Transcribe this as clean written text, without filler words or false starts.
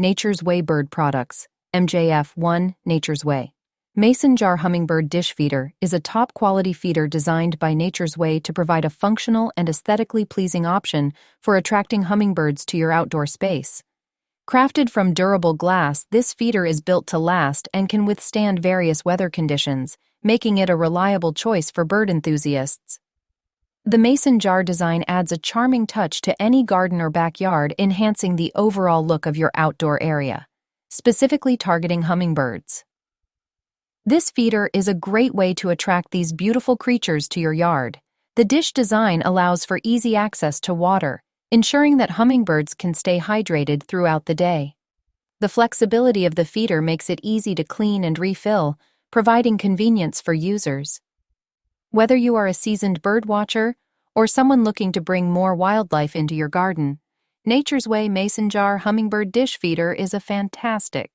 Nature's Way Bird Products, MJF1, Nature's Way. Mason jar hummingbird dish feeder is a top-quality feeder designed by Nature's Way to provide a functional and aesthetically pleasing option for attracting hummingbirds to your outdoor space. Crafted from durable glass, this feeder is built to last and can withstand various weather conditions, making it a reliable choice for bird enthusiasts. The mason jar design adds a charming touch to any garden or backyard, enhancing the overall look of your outdoor area, specifically targeting hummingbirds. This feeder is a great way to attract these beautiful creatures to your yard. The dish design allows for easy access to water, ensuring that hummingbirds can stay hydrated throughout the day. The flexibility of the feeder makes it easy to clean and refill, providing convenience for users. Whether you are a seasoned bird watcher or someone looking to bring more wildlife into your garden, Nature's Way Mason Jar Hummingbird Dish Feeder is a fantastic